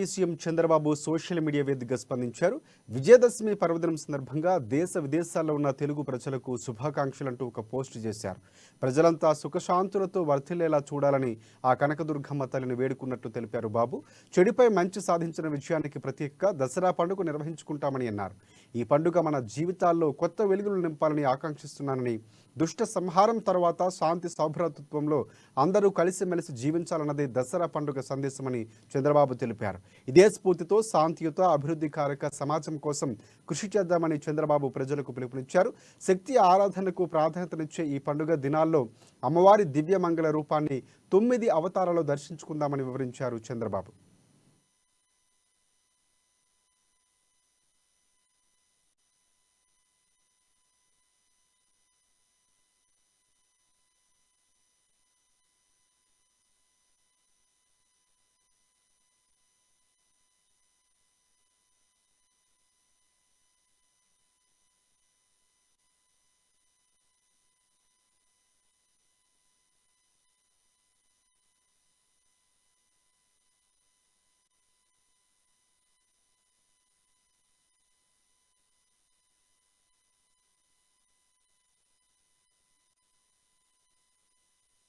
AP CM Chandrababu social media వేదికగా స్పందించారు. విజయదశమి పర్వదినం సందర్భంగా దేశ విదేశాల్లో ఉన్న తెలుగు ప్రజలకు శుభాకాంక్షలంటూ ఒక పోస్ట్ చేశారు. ప్రజలంతా సుఖశాంతులతో వర్ధిల్లేలా చూడాలని ఆ కనకదుర్గమ్మ తల్లిని వేడుకున్నట్లు తెలిపారు బాబు. చెడుపై మంచి సాధించిన విజయానికి ప్రతీకగా దసరా పండుగ నిర్వహించుకుంటామని అన్నారు. ఈ పండుగ మన జీవితాల్లో కొత్త వెలుగులు నింపాలని ఆకాంక్షిస్తున్నానని, దుష్ట సంహారం తర్వాత శాంతి సౌభ్రాతృత్వంలో అందరూ కలిసిమెలిసి జీవించాలన్నదే దసరా పండుగ సందేశమని చంద్రబాబు తెలిపారు. ఇదే స్ఫూర్తితో శాంతియుత అభివృద్ధికారక సమాజం కోసం కృషి చేద్దామని చంద్రబాబు ప్రజలకు పిలుపునిచ్చారు. శక్తి ఆరాధనకు ప్రాధాన్యతనిచ్చే ఈ పండుగ దినాల్లో అమ్మవారి దివ్య మంగళ రూపాన్ని 9 అవతారాల్లో దర్శించుకుందామని వివరించారు చంద్రబాబు.